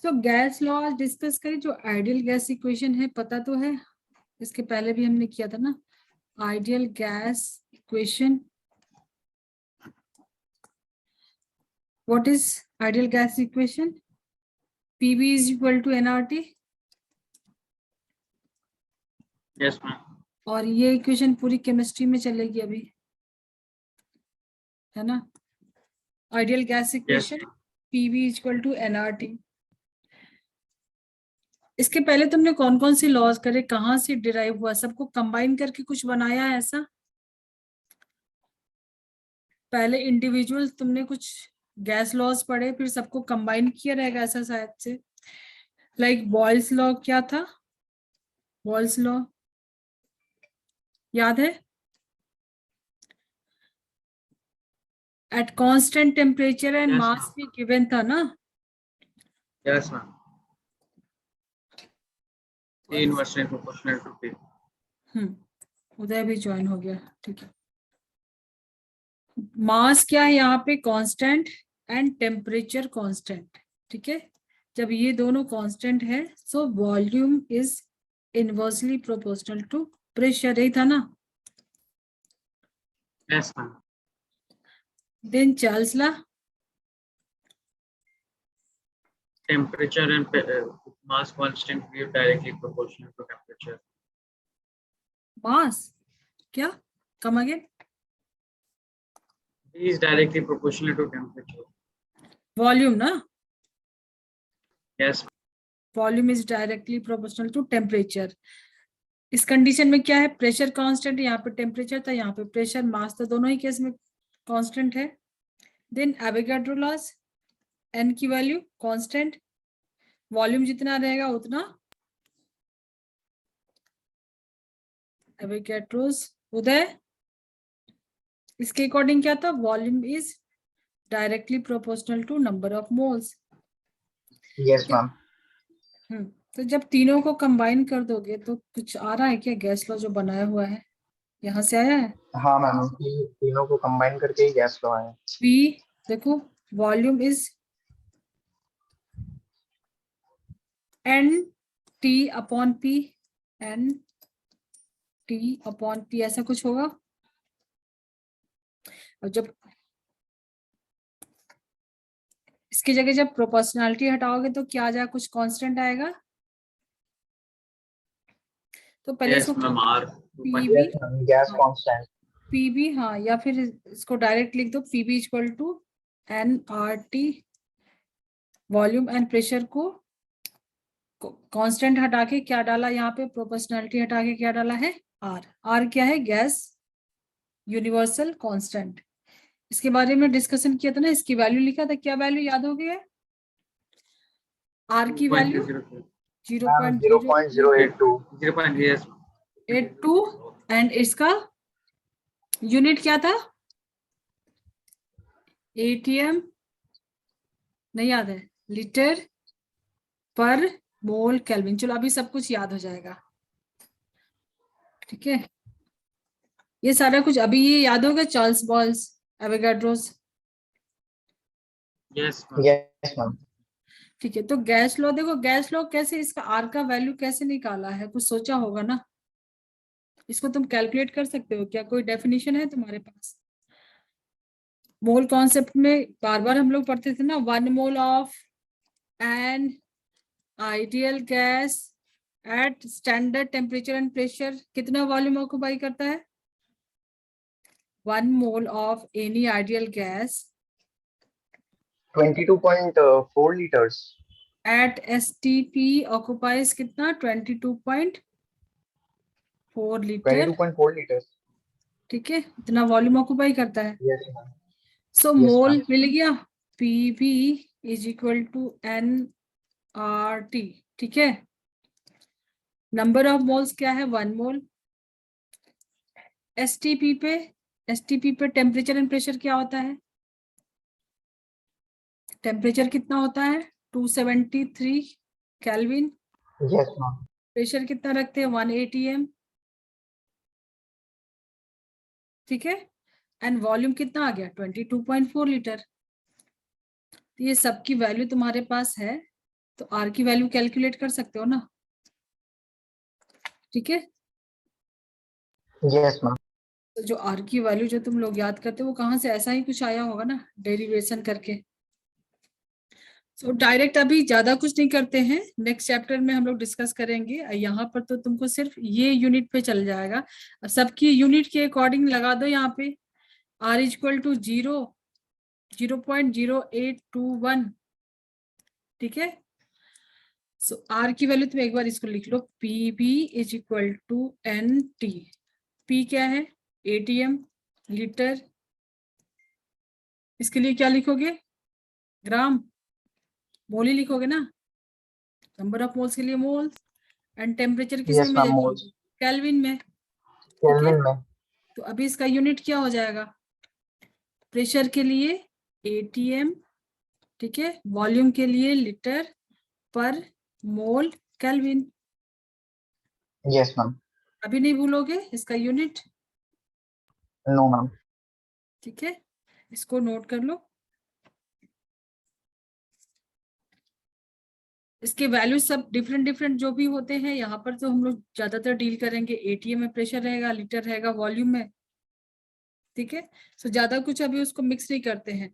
तो gas law आज discuss करें। जो आइडियल गैस इक्वेशन है पता तो है, इसके पहले भी हमने किया था ना। Ideal gas equation, what is ideal gas equation? PV is equal to NRT. Yes ma'am. और ये इक्वेशन पूरी केमिस्ट्री में चलेगी अभी, है ना। Ideal gas equation PV is equal to NRT. इसके पहले तुमने कौन कौन सी लॉज करे, कहाँ से डिराइव हुआ, सबको कंबाइन करके कुछ बनाया है ऐसा? पहले इंडिविजुअल तुमने कुछ गैस लॉज पढ़े, फिर सबको कंबाइन किया रहेगा ऐसा शायद से। लाइक बॉयल्स लॉ क्या था? बॉयल्स लॉ याद है? At constant temperature and Yes, मास भी गिवन था ना। Yes ma'am. A inversely proportional to P. उदय भी ज्वाइन हो गया, ठीक है। मास क्या है यहाँ पे? कांस्टेंट एंड टेम्परेचर कांस्टेंट, ठीक है। जब ये दोनों कांस्टेंट है so volume is inversely proportional to pressure, यही था ना। Yes ma'am. Then Charles law. Temperature and mass constant give directly proportional to temperature. Mass क्या? Come again. D is directly proportional to temperature. Volume ना, Yes. Volume is directly proportional to temperature. इस condition में क्या है? Pressure constant, यहाँ पे temperature था, यहाँ पे प्रेशर, मास तो दोनों ही केस में कांस्टेंट है। देन एवोगाड्रो लॉस, एन की वैल्यू कांस्टेंट, वॉल्यूम जितना रहेगा उतना एवोगाड्रोस। उदय, इसके अकॉर्डिंग क्या था? Volume is directly proportional to number of moles. Yes ma'am. तो जब तीनों को कंबाइन कर दोगे तो कुछ आ रहा है क्या? गैस लॉ जो बनाया हुआ है यहाँ से आया है। हाँ मैम, तीनों को कंबाइन करके ही गैस लॉ है। पी देखो, volume is N T upon P, N T upon P, ऐसा कुछ होगा। और जब इसकी जगह जब प्रोपोर्शनैलिटी हटाओगे तो क्या आ जाएगा? कुछ कांस्टेंट आएगा। तो पहले Yes इसको ma'am. R. PV, gas constant. PV, हाँ, या फिर इसको डायरेक्ट लिख दो, PV equal to N R T. Volume and pressure को कांस्टेंट हटा के क्या डाला यहाँ पे? प्रोपोर्शनैलिटी हटा के क्या डाला है? आर। आर क्या है? Gas universal constant. इसके बारे में डिस्कशन किया था ना, इसकी वैल्यू लिखा था, क्या वैल्यू याद हो गया? आर की वैल्यू 0.082। 0.082 एंड इसका यूनिट क्या था? एटीएम, नहीं याद है? लीटर पर मोल केल्विन। चलो अभी सब कुछ याद हो जाएगा, ठीक है। ये सारा कुछ अभी ये याद होगा। Charles Boyle's, Avogadro's, Yes ma'am. ठीक है। तो गैस लॉ देखो, गैस लॉ कैसे, इसका आर का वैल्यू कैसे निकाला है? कुछ सोचा होगा ना। इसको तुम कैलकुलेट कर सकते हो क्या? कोई डेफिनेशन है तुम्हारे पास? मोल कॉन्सेप्ट में बार बार हम लोग पढ़ते थे ना। 1 mole of an ideal gas at standard temperature and pressure कितना वॉल्यूम ऑक्यूपाई करता है? 1 mole of any ideal gas 22.4 litres at STP occupies कितना? 22.4 लीटर, 22.4 लीटर्स। ठीक है। इतना वॉल्यूम ऑक्यूपाई करता है। Yes ma'am. सो मोल मिल गया। PV is equal to NRT, ठीक है। नंबर ऑफ मोल्स क्या है? 1 मोल। एसटीपी पे टेम्परेचर एंड प्रेशर क्या होता है? टेम्परेचर कितना होता है? 273 केल्विन। Yes ma'am. प्रेशर कितना रखते हैं? 1 ATM, ठीक है। एंड वॉल्यूम कितना आ गया? 22.4 लीटर। तो ये सबकी वैल्यू तुम्हारे पास है। तो आर की वैल्यू कैलकुलेट कर सकते हो ना, ठीक है। Yes ma'am. तो जो आर की वैल्यू जो तुम लोग याद करते हो वो कहाँ से, ऐसा ही कुछ आया होगा ना डेरिवेशन करके। सो डायरेक्ट अभी ज्यादा कुछ नहीं करते हैं, नेक्स्ट चैप्टर में हम लोग डिस्कस करेंगे। यहाँ पर तो तुमको सिर्फ ये यूनिट पे चल जाएगा, सबकी यूनिट के अकॉर्डिंग लगा दो यहाँ पे। आर इक्वल टू 0.0821, ठीक है। सो आर की वैल्यू तुम एक बार इसको लिख लो, P B is equal to N T. P क्या है, एटीएम, लीटर। इसके लिए क्या लिखोगे, ग्राम, मोल ही लिखोगे ना, नंबर ऑफ मोल्स के लिए मोल, एंड टेम्परेचर किस में यस मैम, मेजर मोल्स करोगे, केल्विन में, ठीक है। केल्विन में। तो अभी इसका यूनिट क्या हो जाएगा, प्रेशर के लिए एटीएम, ठीक है, वॉल्यूम के लिए लीटर पर मोल केल्विन। Yes ma'am. अभी नहीं भूलोगे इसका यूनिट, नो मैम। ठीक है, इसको नोट कर लो। इसके वैल्यू सब डिफरेंट डिफरेंट जो भी होते हैं, यहाँ पर तो हम लोग ज्यादातर डील करेंगे एटीएम में प्रेशर रहेगा, लीटर रहेगा वॉल्यूम में, ठीक है। सो ज्यादा कुछ अभी उसको मिक्स नहीं करते हैं।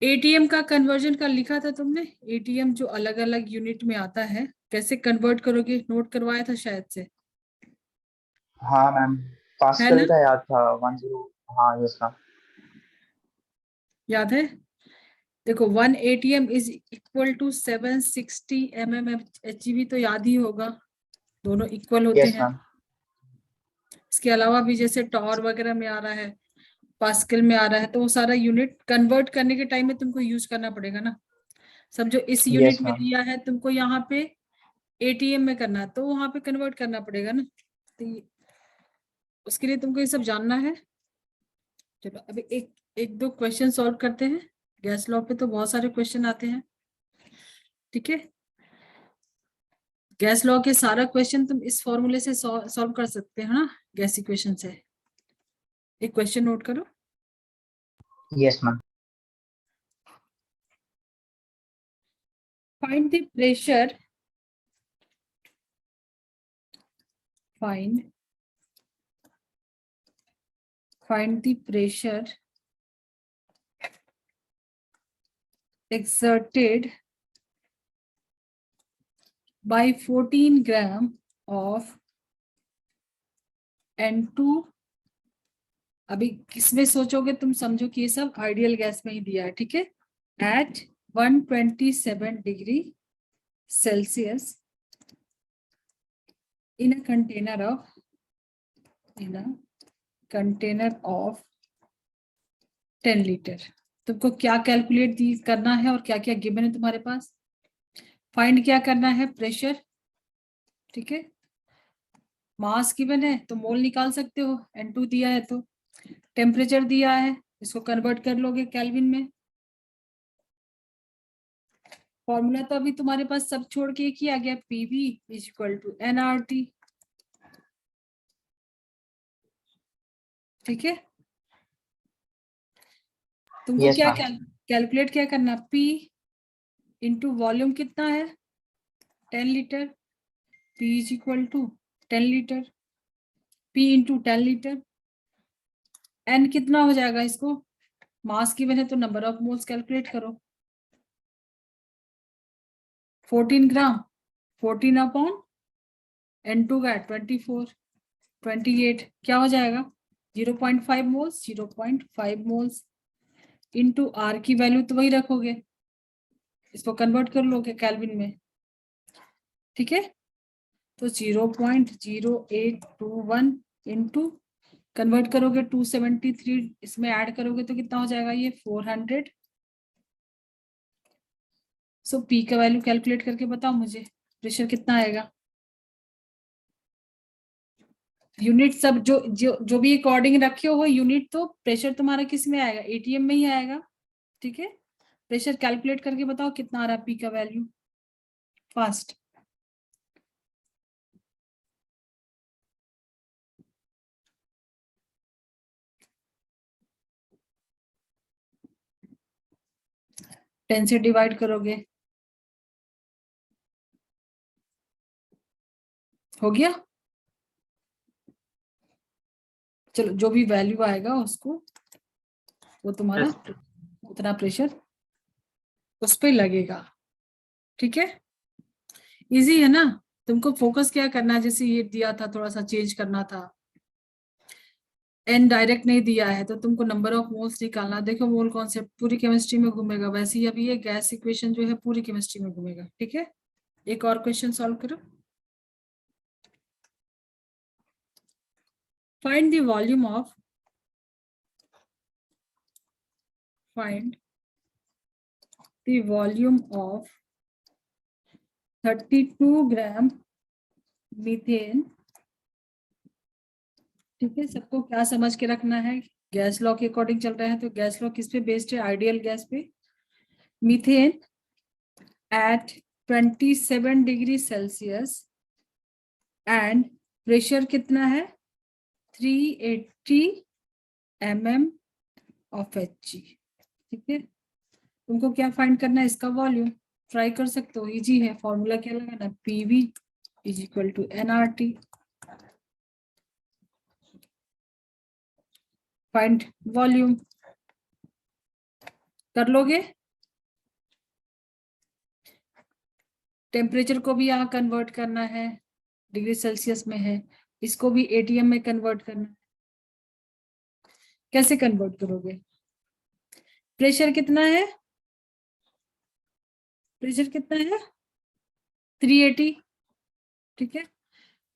एटीएम का कन्वर्जन का लिखा था तुमने, एटीएम जो अलग अलग यूनिट में आता है कैसे कन्वर्ट करोगे, नोट करवाया था शायद से, हाँ मैम, है पास्कल ना, का याद था 10। हाँ यस मैम। याद है। देखो 1 एटीएम इज इक्वल टू 760 एचजीबी, तो याद ही होगा, दोनों इक्वल होते यस हैं। मैम। इसके अलावा भी जैसे टॉर वगैरह में आ रहा है, पास्कल में आ रहा है, तो वो सारा यूनिट कन्वर्ट करने के टाइम में तुमको यूज करना पड़ेगा ना। समझो इस यूनिट यस में मैम। दिया है तुमको यहाँ पे एटीएम में करना है, तो वहां पे कन्वर्ट करना पड़ेगा ना, तो उसके लिए तुमको ये सब जानना है। चलो अभी एक एक दो क्वेश्चन सॉल्व करते हैं। गैस लॉ पे तो बहुत सारे क्वेश्चन आते हैं, ठीक है। गैस लॉ के सारा क्वेश्चन तुम इस फॉर्मूले से सॉल्व कर सकते हैं ना, गैस इक्वेशन से। एक क्वेश्चन नोट करो, yes ma'am. Find the pressure, find the pressure exerted by 14 gram of N2। अभी किसमें सोचोगे तुम, समझो कि ये सब आइडियल गैस में ही दिया है, ठीक है। At 127 degree Celsius in a container of 10 litre. तुमको क्या कैलकुलेट करना है और क्या क्या गिवन है तुम्हारे पास। फाइंड क्या करना है, प्रेशर, ठीक है। मास गिवन है तो मोल निकाल सकते हो, N2 दिया है तो। टेम्परेचर दिया है, इसको कन्वर्ट कर लोगे केल्विन में। फॉर्मूला तो अभी तुम्हारे पास सब छोड़ के एक ही आ गया, PV is equal to NRT, ठीक है। तुमको यस क्या मैम। कैलकुलेट क्या करना, पी इंटू वॉल्यूम कितना है 10 litre, P is equal to 10 litre, P into 10 litre. N कितना हो जाएगा, इसको मास की वजह तो नंबर ऑफ मोल्स कैलकुलेट करो, 14 ग्राम, 14 अपॉन N2 का 24, 28 क्या हो जाएगा 0.5 मोल्स, 0.5 मोल्स इंटू आर की वैल्यू तो वही रखोगे, इसको कन्वर्ट कर लोगे केल्विन में, ठीक है। तो 0.0821 इंटू कन्वर्ट करोगे 273, इसमें ऐड करोगे तो कितना हो जाएगा ये 400। सो पी का वैल्यू कैलकुलेट करके बताओ मुझे, प्रेशर कितना आएगा। यूनिट सब जो जो जो भी अकॉर्डिंग रखे हो यूनिट, तो प्रेशर तुम्हारा किस में आएगा, एटीएम में ही आएगा, ठीक है। प्रेशर कैलकुलेट करके बताओ कितना आ रहा है पी का वैल्यू, फास्ट। टेन से डिवाइड करोगे हो गया? चलो, जो भी वैल्यू आएगा उसको, वो तुम्हारा Yes. उतना प्रेशर उस पे लगेगा। ठीक है, इजी है ना? तुमको फोकस क्या करना है, जैसे ये दिया था थोड़ा सा चेंज करना था, एन डायरेक्ट नहीं दिया है तो तुमको नंबर ऑफ मोल्स निकालना। देखो मोल कॉन्सेप्ट पूरी केमिस्ट्री में घूमेगा, वैसे ही अभी ये गैस इक्वेशन जो है पूरी केमिस्ट्री में घूमेगा। ठीक है, एक और क्वेश्चन सॉल्व करो। Find the volume of, find the volume of 32 gram methane. ठीक है, सबको क्या समझ के रखना है, गैस लॉ के अकॉर्डिंग चल रहा है, तो गैस लॉ किस पे बेस्ड है? आइडियल गैस पे। Methane at 27 degree Celsius and pressure कितना है? 380 mm ऑफ Hg। ठीक है, तुमको क्या फाइंड करना है? इसका वॉल्यूम। ट्राई कर सकते हो, इजी है। फॉर्मूला क्या लगाना? PV is equal to nRT। Find volume कर लोगे? टेम्परेचर को भी यहाँ कन्वर्ट करना है, डिग्री सेल्सियस में है, इसको भी ATM में कन्वर्ट करना है। कैसे कन्वर्ट करोगे? प्रेशर कितना है? प्रेशर कितना है? 380। ठीक है,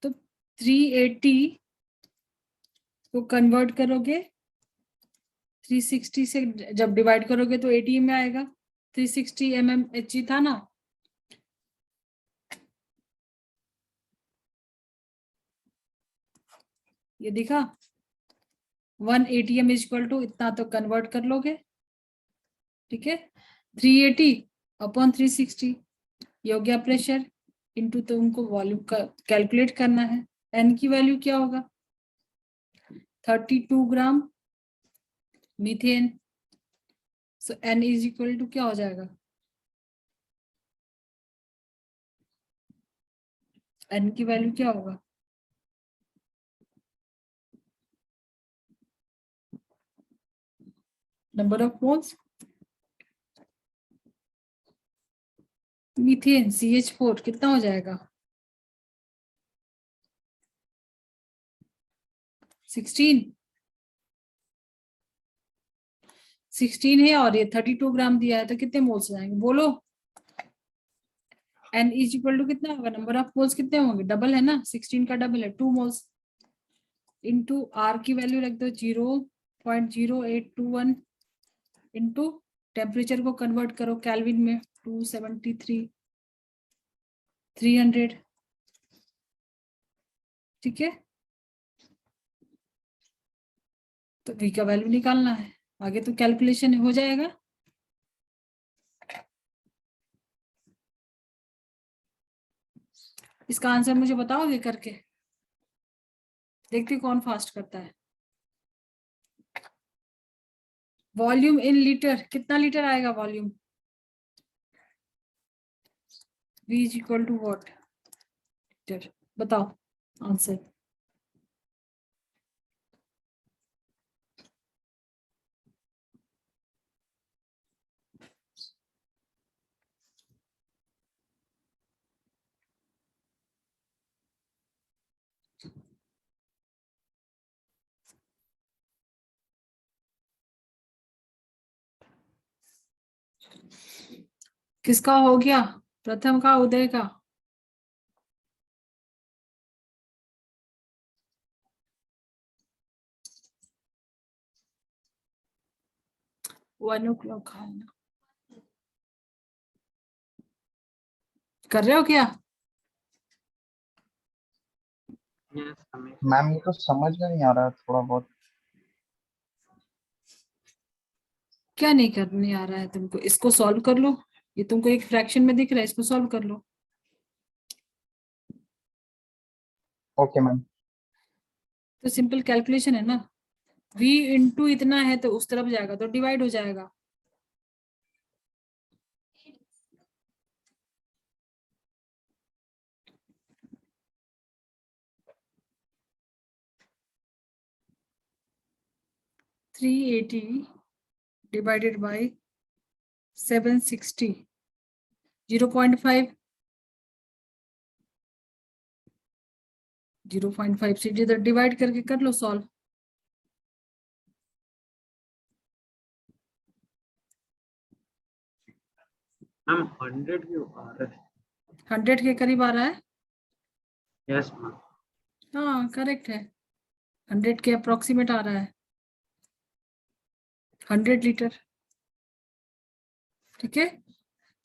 तो 380 को कन्वर्ट करोगे 360 से, जब डिवाइड करोगे तो ATM में आएगा। 360 mmHg था ना, ये दिखा 1 ATM इज इक्वल टू इतना, तो कन्वर्ट कर लोगे। ठीक है, 380 अपॉन 360 ये हो गया प्रेशर, इनटू तुमको वॉल्यूम का कैलकुलेट करना है। एन की वैल्यू क्या होगा? 32 gram methane. So N is equal to क्या हो जाएगा? एन की वैल्यू क्या होगा? Number of moles methane CH4 कितना हो जाएगा? 16 है, और ये 32 ग्राम दिया है, तो कितने मोल्स जाएंगे बोलो? एन इज इक्वल टू कितना होगा? नंबर ऑफ मोल्स कितने होंगे? डबल है ना, 16 का डबल है 2 मोल्स, इंटू आर की वैल्यू रख दो 0.0821, इंटू टेम्परेचर को कन्वर्ट करो केल्विन में 273 300। ठीक है, तो V का वैल्यू निकालना है, आगे तो कैलकुलेशन हो जाएगा। इसका आंसर मुझे बताओगे करके? देखते कौन फास्ट करता है। वॉल्यूम इन लीटर, कितना लीटर आएगा volume? V is equal to what litre? बताओ आंसर। किसका हो गया? प्रथम का, उदय का? $1 खाना कर रहे हो क्या? Yes, हमें मैम ये तो समझ में नहीं आ रहा है थोड़ा बहुत। क्या नहीं करने आ रहा है तुमको? इसको सॉल्व कर लो, ये तुमको एक फ्रैक्शन में दिख रहा है, इसको सॉल्व कर लो। Okay ma'am. तो सिंपल कैलकुलेशन है ना, V इंटू इतना है तो उस तरफ जाएगा तो डिवाइड हो जाएगा। 380 divided by 760, 0.5, 0.5 से जिधर डिवाइड करके कर लो सॉल्व। मैम 100 क्यों आ रहा है? 100 के करीब आ रहा है। Yes ma'am. हाँ करेक्ट है, 100 के अप्रोक्सीमेट आ रहा है, 100 लीटर। ठीक है,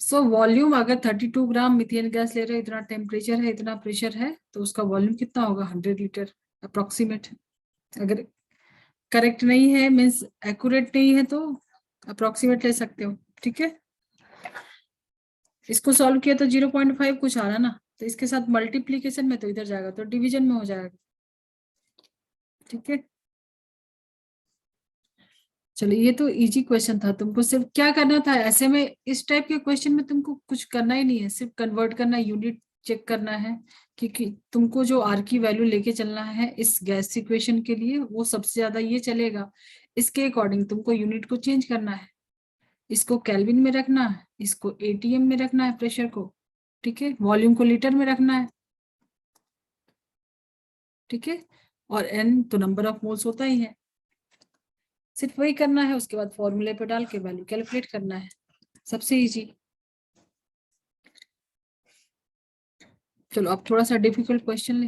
सो वॉल्यूम अगर 32 ग्राम मिथेन गैस ले रहे हो, इतना टेम्परेचर है, इतना प्रेशर है, तो उसका वॉल्यूम कितना होगा? 100 लीटर अप्रोक्सीमेट। अगर करेक्ट नहीं है मीन्स एक्यूरेट नहीं है तो अप्रोक्सीमेट ले सकते हो। ठीक है, इसको सॉल्व किया तो 0.5 कुछ आ रहा ना, तो इसके साथ मल्टीप्लीकेशन में तो इधर जाएगा तो डिवीजन में हो जाएगा। ठीक है, चलो ये तो इजी क्वेश्चन था, तुमको सिर्फ क्या करना था ऐसे में, इस टाइप के क्वेश्चन में तुमको कुछ करना ही नहीं है, सिर्फ कन्वर्ट करना, यूनिट चेक करना है कि तुमको जो आर की वैल्यू लेके चलना है इस गैस इक्वेशन के लिए वो सबसे ज्यादा ये चलेगा, इसके अकॉर्डिंग तुमको यूनिट को चेंज करना है, इसको केल्विन में रखना है, इसको एटीएम में रखना है प्रेशर को। ठीक है, वॉल्यूम को लीटर में रखना है। ठीक है, और एन तो नंबर ऑफ मोल्स होता ही है, सिर्फ वही करना है, उसके बाद फॉर्मूले पे डाल के वैल्यू कैलकुलेट करना है, सबसे इजी। चलो अब थोड़ा सा डिफिकल्ट क्वेश्चन ले।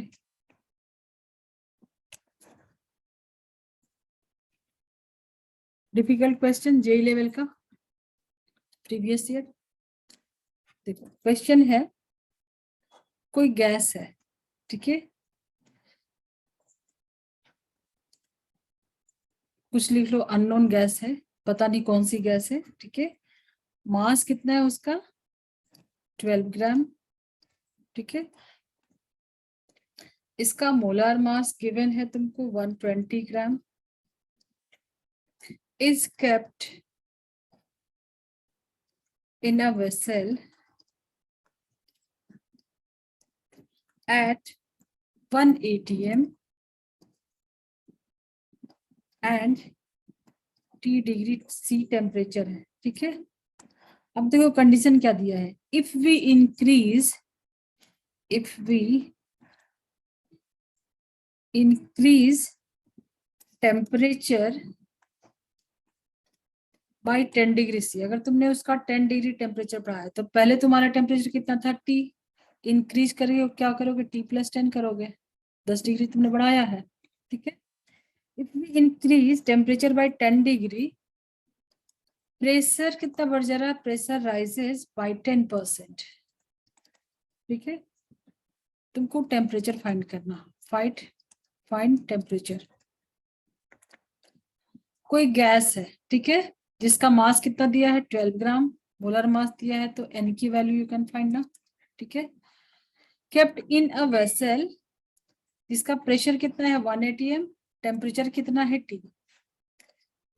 डिफिकल्ट क्वेश्चन जेई लेवल का, प्रीवियस ईयर। देखो क्वेश्चन है, कोई गैस है, ठीक है, कुछ लिख लो, अननोन गैस है, पता नहीं कौन सी गैस है। ठीक है, मास कितना है उसका? 12 ग्राम। ठीक है, इसका मोलार मास गिवन है तुमको 120 ग्राम, is kept in a vessel at 1 atm and T degree C temperature है। ठीक है, अब देखो कंडीशन क्या दिया है, if we increase temperature by 10 degree C, अगर तुमने उसका 10 डिग्री टेम्परेचर बढ़ाया तो पहले तुम्हारा टेम्परेचर कितना था? T, इंक्रीज करोगे क्या करोगे? T+10 करोगे, 10 डिग्री तुमने बढ़ाया है। ठीक है, if we increase temperature by 10 degree, pressure कितना बढ़ जा रहा है? Pressure rises by 10%। ठीक है, तुमको टेम्परेचर फाइंड करना, फाइंड टेम्परेचर। कोई गैस है, ठीक है, जिसका मास कितना दिया है? 12 ग्राम, मोलर मास दिया है, तो एन की वैल्यू यू कैन फाइंड ना। ठीक है, केप्ट इन अ वेसल, जिसका प्रेशर कितना है? 1 atm, टेम्परेचर कितना है? T।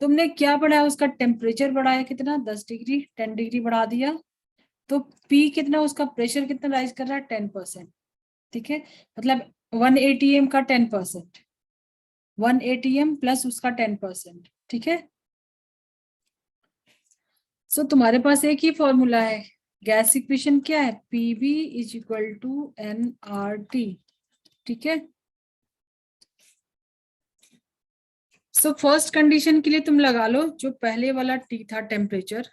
तुमने क्या बढ़ाया? उसका टेम्परेचर बढ़ाया कितना? 10 डिग्री, 10 डिग्री बढ़ा दिया, तो P कितना, उसका प्रेशर कितना राइज कर रहा है? 10%। ठीक है, मतलब 1 atm का 10%, 1 atm प्लस उसका 10%। ठीक है, सो तुम्हारे पास एक ही फॉर्मूला है, गैस इक्वेशन क्या है? PV is equal to nRT। ठीक है, सो फर्स्ट कंडीशन के लिए तुम लगा लो जो पहले वाला T था टेम्परेचर,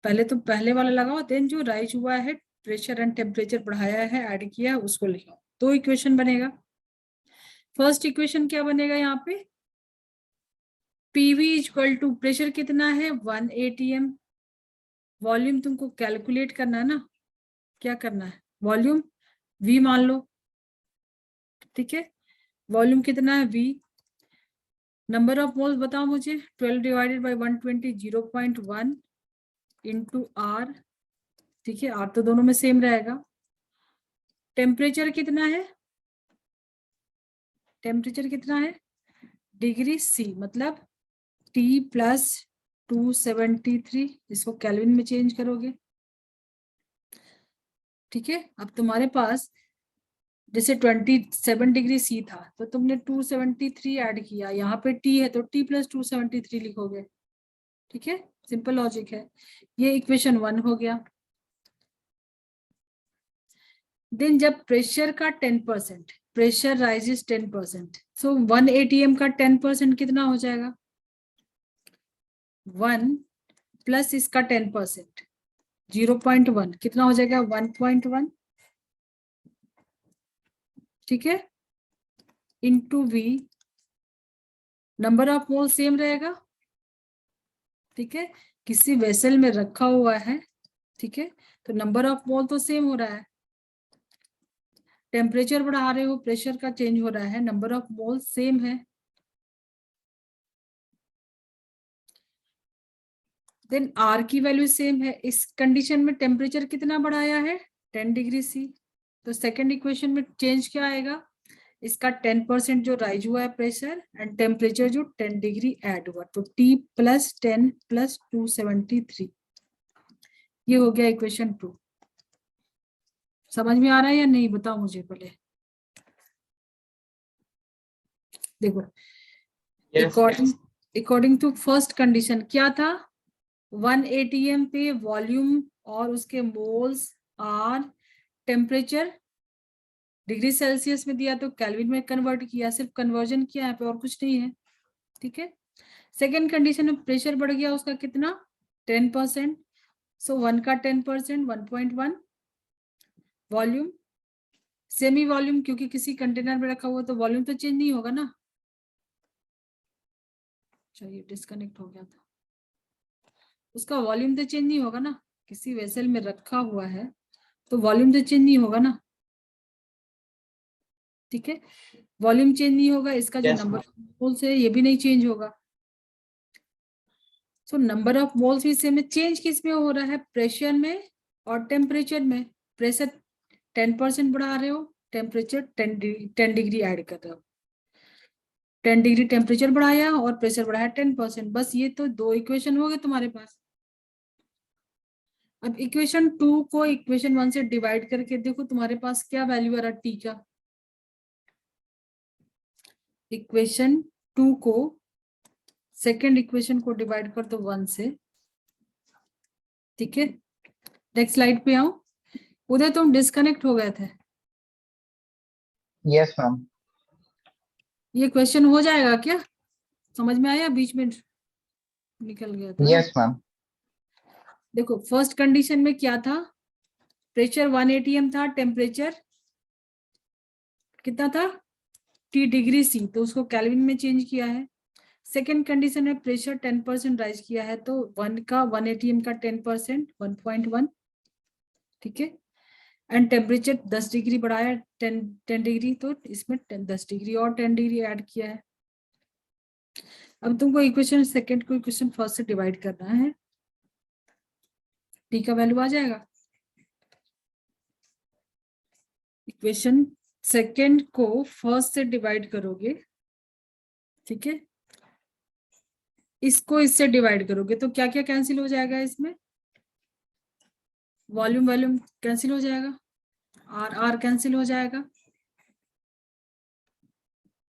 पहले तो पहले वाला लगाओ, देन जो राइज हुआ है प्रेशर एंड टेम्परेचर बढ़ाया है ऐड किया है उसको लिखो, तो इक्वेशन बनेगा। फर्स्ट इक्वेशन क्या बनेगा यहाँ पे? PV इक्वल टू प्रेशर कितना है? 1 atm, वॉल्यूम तुमको कैलकुलेट करना है ना, क्या करना है? वॉल्यूम V मान लो। ठीक है, वॉल्यूम कितना है? V। नंबर ऑफ मोल्स बताओ मुझे, 12 डिवाइडेड बाई 120, 0.1 इंटू R। ठीक है, R तो दोनों में सेम रहेगा। टेम्परेचर कितना है? टेम्परेचर कितना है? डिग्री C, मतलब T+273, इसको केल्विन में चेंज करोगे। ठीक है, अब तुम्हारे पास जैसे 27 डिग्री सी था तो तुमने 273 ऐड किया, यहाँ पे टी है तो टी प्लस 273 लिखोगे। ठीक है, सिंपल लॉजिक है। ये इक्वेशन 1 हो गया। देन जब प्रेशर का 10%, प्रेशर राइजेस 10%, सो 1 ATM का 10% कितना हो जाएगा? 1 प्लस इसका 10% 0.1 कितना हो जाएगा? 1.1। ठीक है, into V, number of mole same रहेगा। ठीक है, किसी वेसल में रखा हुआ है, ठीक है, तो नंबर ऑफ मोल तो सेम हो रहा है। टेम्परेचर बढ़ा रहे हो, प्रेशर का चेंज हो रहा है, नंबर ऑफ मोल सेम है। देन R की वैल्यू सेम है। इस कंडीशन में टेम्परेचर कितना बढ़ाया है? 10 डिग्री सी। तो सेकेंड इक्वेशन में चेंज क्या आएगा? इसका 10% जो राइज हुआ है प्रेशर, एंड टेम्परेचर जो 10 डिग्री ऐड हुआ, तो T प्लस 10 प्लस 273, ये हो गया इक्वेशन 2। समझ में आ रहा है या नहीं, बताओ मुझे पहले। देखो, Yes. According to first condition क्या था? 1 ATM पे वॉल्यूम और उसके moles are, temperature degree Celsius में दिया तो केल्विन में कन्वर्ट किया, सिर्फ कन्वर्जन किया यहाँ पे, और कुछ नहीं है। ठीक है, सेकेंड कंडीशन में प्रेशर बढ़ गया उसका कितना? 10%, सो 1 का 10% 1.1। वॉल्यूम सेमी वॉल्यूम, क्योंकि किसी कंटेनर में रखा हुआ तो वॉल्यूम तो चेंज नहीं होगा ना। चलिए, डिस्कनेक्ट हो गया था, उसका वॉल्यूम तो चेंज नहीं होगा ना, किसी वेसल में रखा हुआ है तो वॉल्यूम तो चेंज नहीं होगा ना। ठीक है, वॉल्यूम चेंज नहीं होगा, इसका जो Yes, नंबर ऑफ मोल्स है ये भी नहीं चेंज होगा। सो नंबर ऑफ मोल्स भी सेम है। चेंज किस में हो रहा है? प्रेशर में और टेम्परेचर में। प्रेशर 10% बढ़ा रहे हो, टेम्परेचर 10 डिग्री ऐड कर रहे हो। 10 डिग्री टेम्परेचर बढ़ाया और प्रेशर बढ़ाया 10%। बस ये तो दो इक्वेशन हो गए तुम्हारे पास। अब इक्वेशन 2 को इक्वेशन 1 से डिवाइड करके देखो तुम्हारे पास क्या वैल्यू आ रहा है टी का। इक्वेशन 2 को सेकेंड इक्वेशन को डिवाइड कर दो 1 से। ठीक है, नेक्स्ट स्लाइड पे आओ। उधर तुम डिस्कनेक्ट हो गए थे। Yes ma'am. ये क्वेश्चन हो जाएगा क्या? समझ में आया? बीच में निकल गया था ना। Yes ma'am. देखो, फर्स्ट कंडीशन में क्या था? प्रेशर 1 ATM था, टेम्परेचर कितना था? T डिग्री सी, तो उसको केल्विन में चेंज किया है। सेकेंड कंडीशन में प्रेशर 10% राइज किया है, तो 1 ATM का 10% 1.1। ठीक है, एंड टेम्परेचर 10 डिग्री बढ़ाया, 10 डिग्री, तो इसमें 10 डिग्री और 10 डिग्री ऐड किया है। अब तुमको इक्वेशन सेकेंड को इक्वेशन फर्स्ट से डिवाइड करना है। टी का वैल्यू आ जाएगा। इक्वेशन सेकेंड को फर्स्ट से डिवाइड करोगे, ठीक है, इसको इससे डिवाइड करोगे तो क्या क्या कैंसिल हो जाएगा इसमें? वॉल्यूम वॉल्यूम कैंसिल हो जाएगा, आर आर कैंसिल हो जाएगा।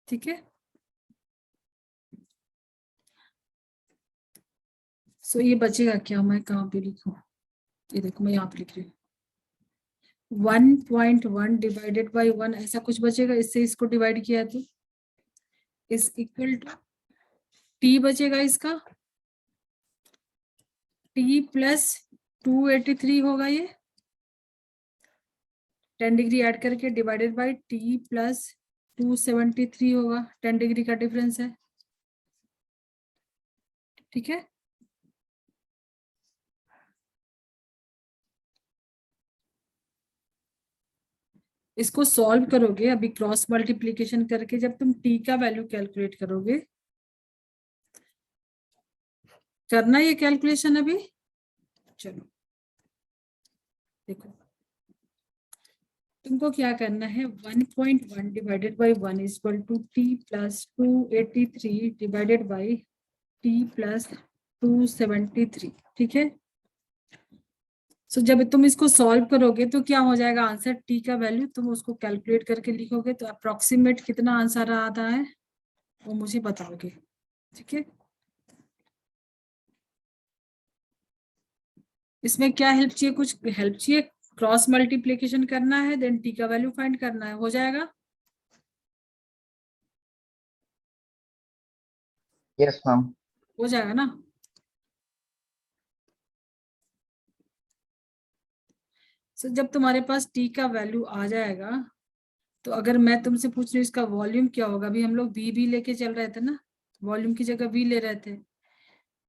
ठीक है, सो ये बचेगा क्या? मैं कहाँ पे लिखूं? ये देखो, मैं यहाँ पे लिख रही हूँ 1.1 डिवाइडेड बाई 1, ऐसा कुछ बचेगा। इससे इसको डिवाइड किया है तो इस इक्वल टू टी बचेगा इसका, टी प्लस 283 होगा ये, 10 डिग्री ऐड करके डिवाइडेड बाई टी प्लस 273 होगा, 10 डिग्री का डिफरेंस है। ठीक है, इसको सॉल्व करोगे अभी क्रॉस मल्टीप्लीकेशन करके, जब तुम टी का वैल्यू कैलकुलेट करोगे, करना ये कैलकुलेशन अभी। चलो देखो, तुमको क्या करना है, 1.1 divided by 1 is equal to T plus 283 divided by T plus 273। ठीक है, सो जब तुम इसको सॉल्व करोगे तो क्या हो जाएगा आंसर, टी का वैल्यू तुम उसको कैलकुलेट करके लिखोगे तो अप्रोक्सीमेट कितना आंसर आता है वो मुझे बताओगे, ठीक है। इसमें क्या हेल्प चाहिए, कुछ हेल्प चाहिए, क्रॉस मल्टीप्लीकेशन करना है, देन टी का वैल्यू फाइंड करना है, हो जाएगा। Yes ma'am. हो जाएगा ना। सो जब तुम्हारे पास टी का वैल्यू आ जाएगा तो अगर मैं तुमसे पूछ रही हूँ इसका वॉल्यूम क्या होगा, अभी हम लोग वी भी लेके चल रहे थे ना, वॉल्यूम की जगह वी ले रहे थे।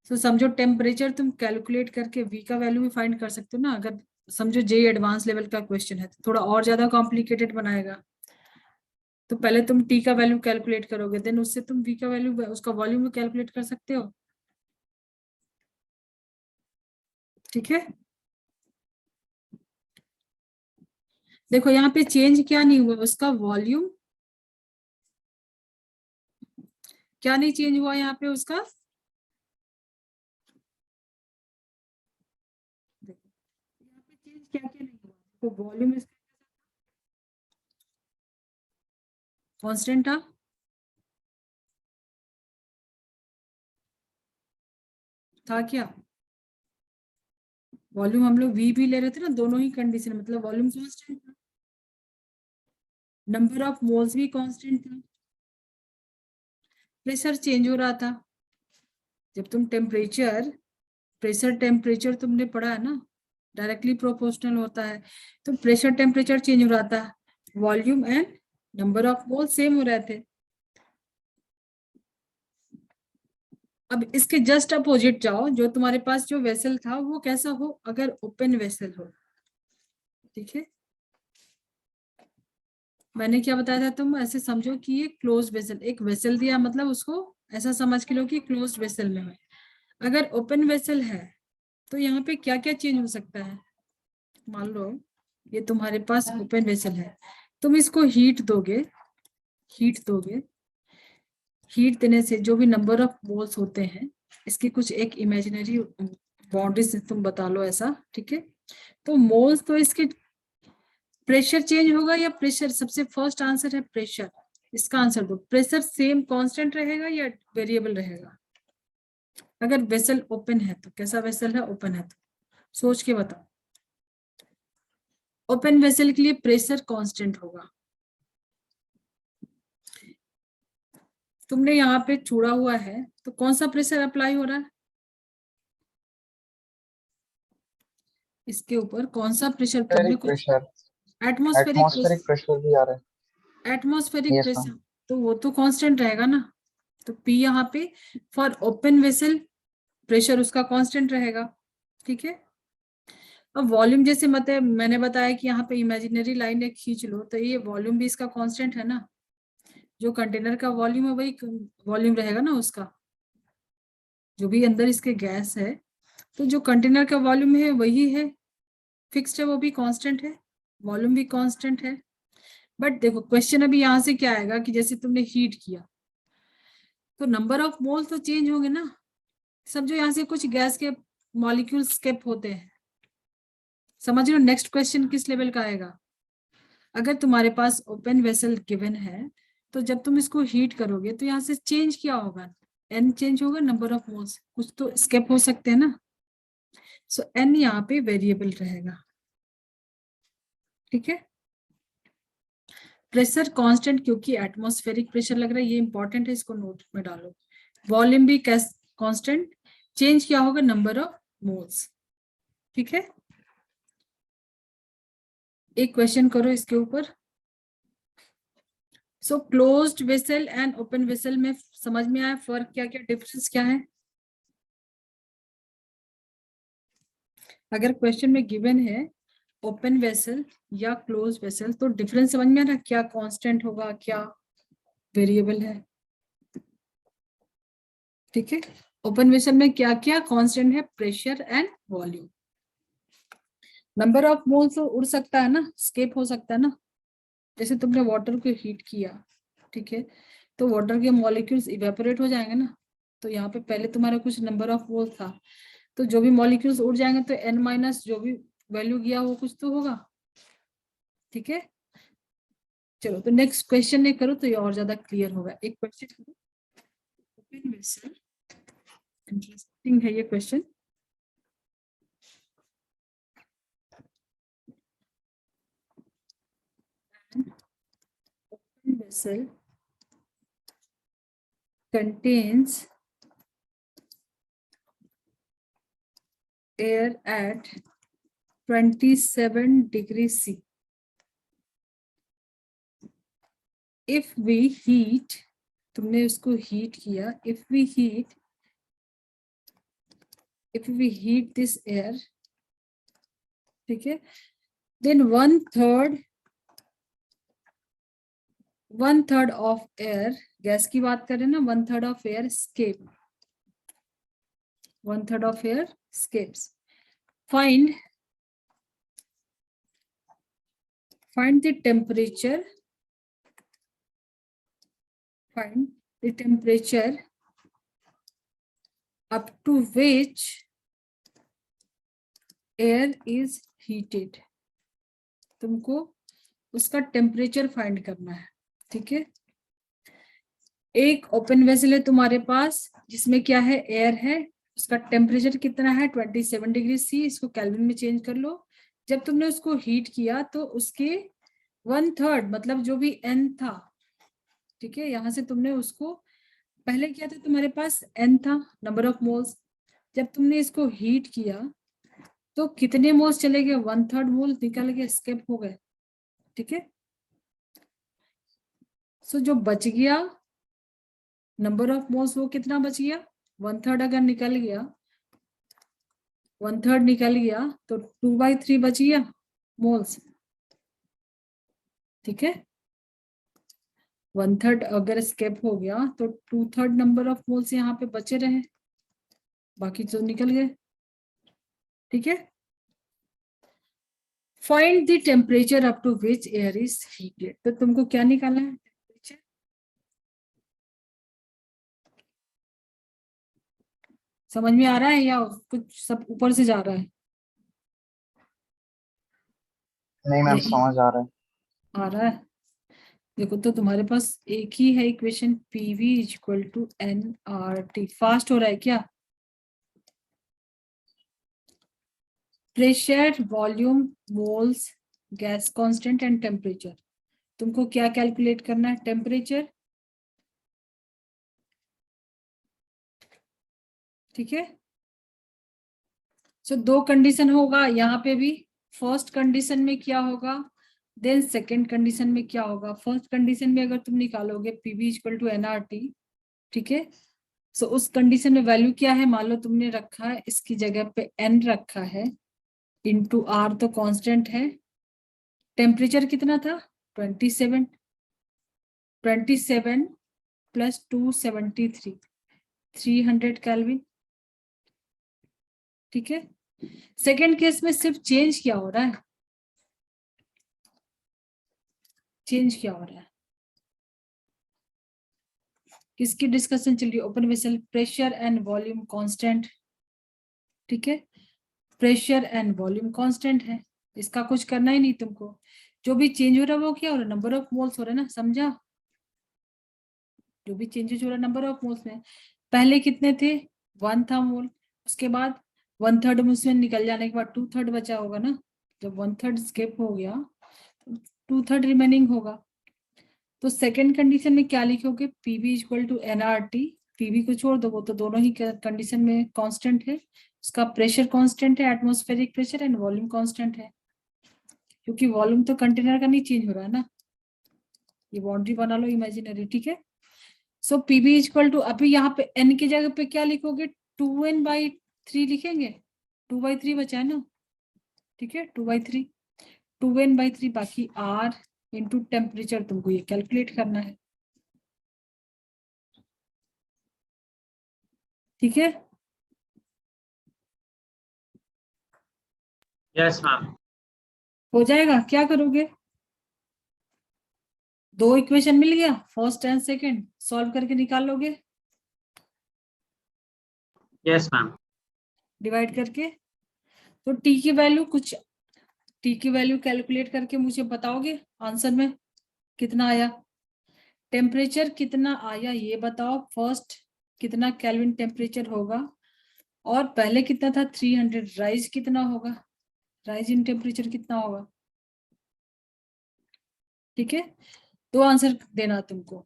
तो समझो टेम्परेचर तुम कैलकुलेट करके वी का वैल्यू भी फाइंड कर सकते हो ना, अगर समझो जे एडवांस लेवल का क्वेश्चन है तो थोड़ा और ज्यादा कॉम्प्लिकेटेड बनाएगा। तो पहले तुम टी का वैल्यू कैलकुलेट करोगे, देन उससे तुम वी का वैल्यू, उसका वॉल्यूम भी कैलकुलेट कर सकते हो, ठीक है। देखो यहाँ पे चेंज क्या नहीं हुआ, उसका वॉल्यूम क्या नहीं चेंज हुआ यहाँ पे उसका, देखो यहाँ पे चेंज क्या क्या नहीं हुआ, तो वॉल्यूम इसका कांस्टेंट था, क्या वॉल्यूम हम लोग वी भी ले रहे थे ना, दोनों ही कंडीशन मतलब वॉल्यूम कांस्टेंट था, नंबर ऑफ मोल्स भी कांस्टेंट था, प्रेशर चेंज हो रहा था। जब तुम टेम्परेचर, प्रेशर टेम्परेचर तुमने पढ़ा है ना, डायरेक्टली प्रोपोर्शनल होता है, तो प्रेशर टेम्परेचर चेंज हो रहा था, volume and number of mole same हो रहे थे। अब इसके जस्ट अपोजिट जाओ, जो तुम्हारे पास जो वेसल था वो कैसा हो, अगर ओपन वेसल हो, ठीक है। मैंने क्या बताया था, तुम ऐसे समझो कि ये क्लोज वेसल, एक वेसल दिया मतलब उसको ऐसा समझ के लो कि क्लोज वेसल में है। अगर ओपन वेसल है तो यहाँ पे क्या क्या चेंज हो सकता है, मान लो ये तुम्हारे पास ओपन वेसल है, तुम इसको हीट दोगे, हीट दोगे, हीट देने से जो भी नंबर ऑफ मोल्स होते हैं, इसकी कुछ एक इमेजिनरी बाउंड्रीज तुम बता लो ऐसा, ठीक है। तो मोल्स तो इसके प्रेशर चेंज होगा या प्रेशर, सबसे फर्स्ट आंसर है प्रेशर, इसका आंसर दो, प्रेशर सेम कांस्टेंट रहेगा या वेरिएबल रहेगा। अगर वेसल ओपन है तो कैसा वेसल है, ओपन है तो सोच के बताओ। ओपन वेसल के लिए प्रेशर कांस्टेंट होगा, तुमने यहाँ पे छोड़ा हुआ है तो कौन सा प्रेशर अप्लाई हो रहा है, इसके ऊपर कौन सा प्रेशर तुमने कुछ, प्रेशर, एटमॉस्फेरिक एटमॉस्फेरिक प्रेशर भी आ रहा है। Atmospheric yes pressure, ma'am. तो वो तो कांस्टेंट रहेगा ना, तो पी यहाँ पे फॉर ओपन वेसल प्रेशर उसका कांस्टेंट रहेगा, ठीक है। अब वॉल्यूम जैसे मतलब मैंने बताया कि यहाँ पे इमेजिनरी लाइन एक खींच लो, तो ये वॉल्यूम भी इसका कांस्टेंट है ना, जो कंटेनर का वॉल्यूम है वही वॉल्यूम रहेगा ना उसका, जो भी अंदर इसके गैस है, तो जो कंटेनर का वॉल्यूम है वही है, फिक्स्ड है, वो भी कांस्टेंट है, वॉल्यूम भी कांस्टेंट है। बट देखो क्वेश्चन अभी यहाँ से क्या आएगा कि जैसे तुमने हीट किया तो नंबर ऑफ मोल तो चेंज होंगे ना, समझो यहाँ से कुछ गैस के मॉलिक्यूल स्केप होते हैं, समझ रहे हो नेक्स्ट क्वेश्चन किस लेवल का आएगा। अगर तुम्हारे पास ओपन वेसल गिवन है तो जब तुम इसको हीट करोगे तो यहाँ से चेंज क्या होगा, एन चेंज होगा, नंबर ऑफ मोल्स कुछ तो स्केप हो सकते हैं ना, सो एन यहाँ पे वेरिएबल रहेगा, ठीक है। प्रेशर कांस्टेंट क्योंकि एटमॉस्फेरिक प्रेशर लग रहा है, ये इंपॉर्टेंट है, इसको नोट में डालो। वॉल्यूम भी कांस्टेंट, चेंज क्या होगा, नंबर ऑफ मोल्स, ठीक है। एक क्वेश्चन करो इसके ऊपर। So closed vessel and open vessel में समझ में आया फर्क, क्या क्या डिफरेंस क्या है। अगर क्वेश्चन में गिवन है ओपन वेसल या क्लोज वेसल तो डिफरेंस समझ में आ रहा, क्या कांस्टेंट होगा क्या वेरिएबल है, ठीक है। ओपन वेसल में क्या क्या कांस्टेंट है, pressure and volume, number of moles तो उड़ सकता है ना, स्केप हो सकता है ना, जैसे तुमने वाटर को हीट किया, ठीक है, तो वाटर के मॉलिक्यूल्स इवेपोरेट हो जाएंगे ना, तो यहाँ पे पहले तुम्हारा कुछ नंबर ऑफ मोल्स था, तो जो भी मॉलिक्यूल्स उड़ जाएंगे तो n माइनस जो भी वैल्यू गया वो कुछ तो होगा, ठीक है। चलो तो नेक्स्ट क्वेश्चन ने करो तो ये और ज्यादा क्लियर होगा। एक क्वेश्चन करो, ओपन वेसल, इंटरेस्टिंग है ये question. Open vessel contains air at 27 degrees C. If we heat, तुमने उसको हीट किया, if we heat this air, ठीक है, then one third of air, gas की बात करें ना, 1/3 of air escape, 1/3 of air escapes. Find the temperature, find the temperature up to which air is heated. तुमको उसका टेम्परेचर फाइंड करना है, ठीक है। एक ओपन वेसल है तुम्हारे पास जिसमें क्या है, एयर है, उसका टेम्परेचर कितना है 27 डिग्री सी, इसको केल्विन में चेंज कर लो। जब तुमने उसको हीट किया तो उसके 1/3 मतलब जो भी n था, ठीक है, यहां से तुमने उसको पहले किया था, तुम्हारे पास n था नंबर ऑफ मोल्स, जब तुमने इसको हीट किया तो कितने मोल्स चले गए, 1/3 मोल निकल गए, एस्केप हो गए, ठीक है। सो जो बच गया नंबर ऑफ मोल्स वो कितना बच गया, 1/3 अगर निकल गया, 1/3 निकल गया तो 2/3 बच गया मोल्स, ठीक है। 1/3 अगर स्केप हो गया तो 2/3 नंबर ऑफ मोल्स यहाँ पे बचे रहे, बाकी तो निकल गए, ठीक है। Find the temperature up to which air is heated, तो तुमको क्या निकालना है, टेम्परेचर। समझ में आ रहा है या कुछ सब ऊपर से जा रहा है? नहीं मैम, यही समझ आ रहा है। आ रहा है। देखो तो तुम्हारे पास एक ही है equation, PV equal to N R T. Fast हो रहा है क्या? Pressure, volume, moles, gas constant and temperature. तुमको क्या कैलकुलेट करना है, टेम्परेचर, ठीक है। सो दो कंडीशन होगा यहाँ पे भी, फर्स्ट कंडीशन में क्या होगा, देन सेकेंड कंडीशन में क्या होगा। फर्स्ट कंडीशन में अगर तुम निकालोगे पीवी इक्वल टू एनआरटी, ठीक है, सो उस कंडीशन में वैल्यू क्या है, मान लो तुमने रखा है इसकी जगह पे एन रखा है, इंटू आर तो कांस्टेंट है, टेम्परेचर कितना था 27 प्लस 273 300 केल्विन, ठीक है। सेकेंड केस में सिर्फ चेंज क्या हो रहा है, चेंज क्या हो रहा है, किसकी डिस्कशन चल रही है, open vessel, pressure and volume constant, ठीक है। प्रेशर एंड वॉल्यूम कांस्टेंट है, इसका कुछ करना ही नहीं तुमको, जो भी चेंज हो रहा है वो क्या हो रहा है, नंबर ऑफ मोल्स हो रहा है ना, समझा। जो भी चेंजेस हो रहा है नंबर ऑफ मोल्स में, पहले कितने थे 1 था मोल, उसके बाद 1/3 उसमें निकल जाने के बाद 2/3 बचा होगा ना, जब 1/3 स्किप हो गया तो 2/3 रिमेनिंग होगा। तो सेकेंड कंडीशन में क्या लिखोगे, PV equal to NRT, PV को छोड़ दो, वो तो दोनों ही कंडीशन में कांस्टेंट है, उसका प्रेशर कांस्टेंट है, atmospheric pressure and volume constant है, क्योंकि वॉल्यूम तो कंटेनर का नहीं चेंज हो रहा है ना, ये बाउंड्री बना लो इमेजिनरी, ठीक है। सो पीवी इक्वल टू, अभी यहाँ पे एन की जगह पे क्या लिखोगे, 2n/3 लिखेंगे, 2/3 बचा है ना, ठीक है, 2/3, 2n/3, बाकी आर इंटू टेम्परेचर, तुमको ये कैलकुलेट करना है, ठीक है। Yes ma'am. हो जाएगा, क्या करोगे, दो इक्वेशन मिल गया, फर्स्ट एंड सेकंड, सॉल्व करके निकाल लोगे, यस मैम। डिवाइड करके। तो टी की वैल्यू कुछ टी की वैल्यू कैलकुलेट करके मुझे बताओगे आंसर में कितना आया? टेम्परेचर कितना आया ये बताओ फर्स्ट, कितना केल्विन टेम्परेचर होगा, और पहले कितना था 300, राइज कितना होगा, राइज इन टेम्परेचर कितना होगा? ठीक है, दो आंसर देना तुमको,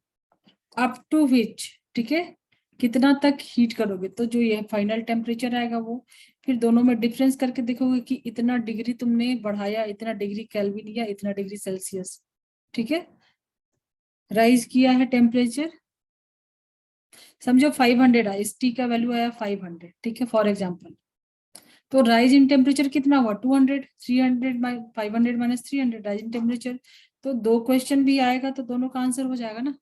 अप टू विच, ठीक है, कितना तक हीट करोगे, तो जो ये फाइनल टेम्परेचर आएगा वो, फिर दोनों में डिफरेंस करके देखोगे कि इतना डिग्री तुमने बढ़ाया, इतना डिग्री केल्विन या इतना डिग्री सेल्सियस, ठीक है, राइज किया है टेम्परेचर, समझो 500 आया, इस टी का वैल्यू आया 500, ठीक है फॉर एग्जांपल, तो राइज इन टेम्परेचर कितना हुआ 200, 300 500 माइनस 300 राइज इन टेम्परेचर, तो दो क्वेश्चन भी आएगा तो दोनों का आंसर हो जाएगा ना,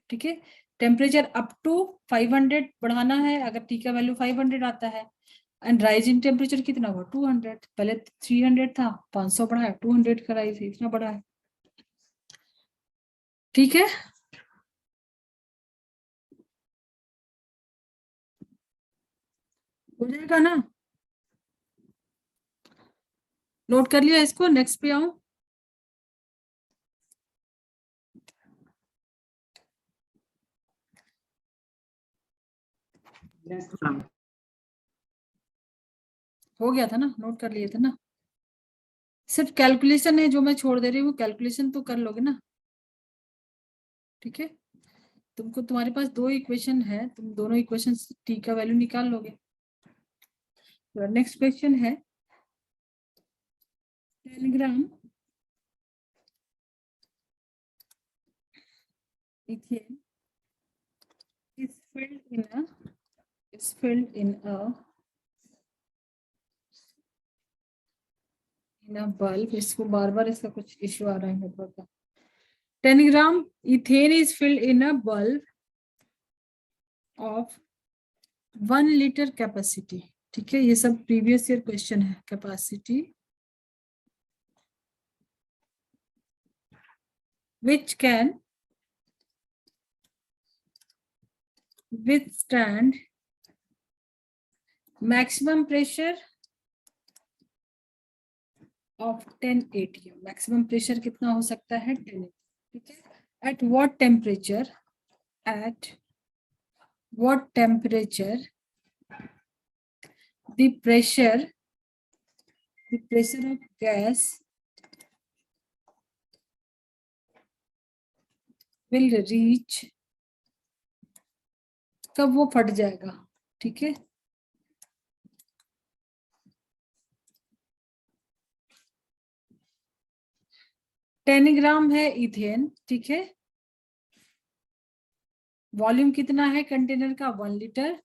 ठीक है। टेम्परेचर अप टू 500 बढ़ाना है अगर टी का वैल्यू 500 आता है, एंड राइज इन टेम्परेचर कितना हुआ 200, पहले 300 था 500 बढ़ाया 200 का राइज इतना बड़ा है, ठीक है। हो जाएगा ना, नोट कर लिया इसको, नेक्स्ट पे आऊं। हो गया था ना, नोट कर लिए थे ना, सिर्फ कैलकुलेशन है जो मैं छोड़ दे रही हूँ, कैलकुलेशन तो कर लोगे ना, ठीक है। तुमको, तुम्हारे पास दो इक्वेशन है, तुम दोनों इक्वेशन टी का वैल्यू निकाल लोगे। नेक्स्ट क्वेश्चन है 10 ग्राम ethane is filled in a bulb, इसको बार बार इसका कुछ इश्यू आ रहा है नेटवर्क का। 10 gram ethane is filled in a bulb of 1 litre capacity, ठीक है, ये सब प्रीवियस ईयर क्वेश्चन है, capacity which can withstand maximum pressure of 10 atm, maximum pressure कितना हो सकता है 10 atm, ठीक है। At what temperature, at what temperature the pressure of gas will reach, कब वो फट जाएगा, ठीक है। टेन ग्राम है इथेन, ठीक है, वॉल्यूम कितना है कंटेनर का 1 लीटर,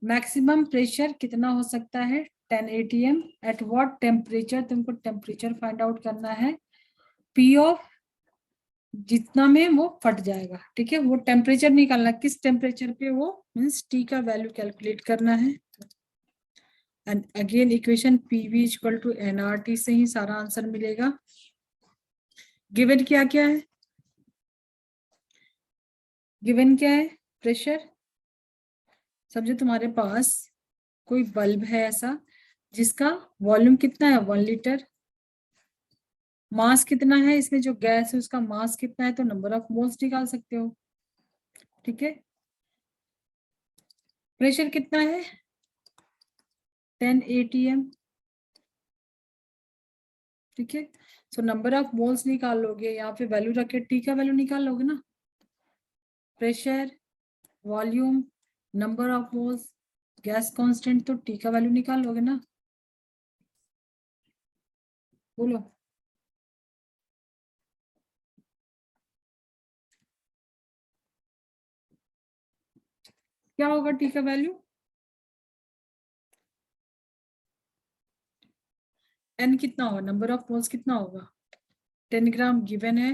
मैक्सिमम प्रेशर कितना हो सकता है 10 atm, एट व्हाट टेम्परेचर, तुमको टेम्परेचर फाइंड आउट करना है, पी ऑफ जितना में वो फट जाएगा, ठीक है, वो टेम्परेचर निकालना, किस टेम्परेचर पे वो, मीन्स टी का वैल्यू कैलकुलेट करना है। And again equation PV equal to NRT से ही सारा आंसर मिलेगा। गिवन क्या क्या है, गिवन क्या है, प्रेशर, समझो तुम्हारे पास कोई बल्ब है ऐसा जिसका वॉल्यूम कितना है 1 लीटर, मास कितना है, इसमें जो गैस है उसका मास कितना है, तो नंबर ऑफ मोल्स निकाल सकते हो, ठीक है। प्रेशर कितना है 10 atm, ठीक है, सो नंबर ऑफ मोल्स निकाल लोगे, यहाँ पे वैल्यू रख के टी का वैल्यू निकाल लोगे ना, pressure, volume, number of moles, gas constant, तो टी का वैल्यू निकाल लोगे ना, बोलो। क्या होगा टी का वैल्यू, एन कितना होगा, नंबर ऑफ मोल्स कितना होगा, 10 ग्राम गिवन है,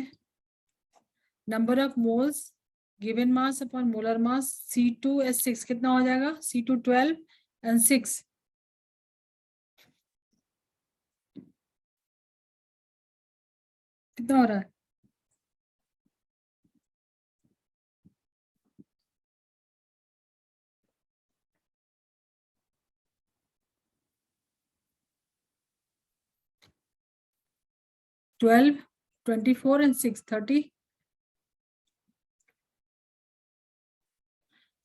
number of moles given mass upon molar mass, C2H6 कितना हो जाएगा, C2 12 एंड 6, कितना हो रहा है, 12, 24 and 6, 30.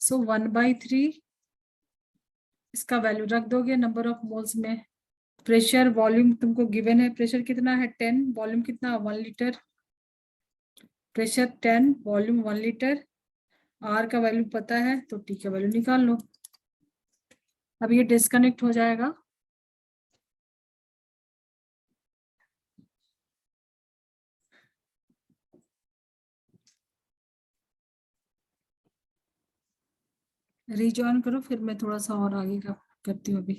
So 1/3 इसका वैल्यू रख दोगे नंबर ऑफ मोल्स में। प्रेशर वॉल्यूम तुमको गिवन है, प्रेशर कितना है 10, वॉल्यूम कितना 1 litre. Pressure 10, volume 1 litre, R का वैल्यू पता है तो टी का वैल्यू निकाल लो। अब ये डिस्कनेक्ट हो जाएगा। रीजॉइन करो, फिर मैं थोड़ा सा और आगे का करती हूँ अभी।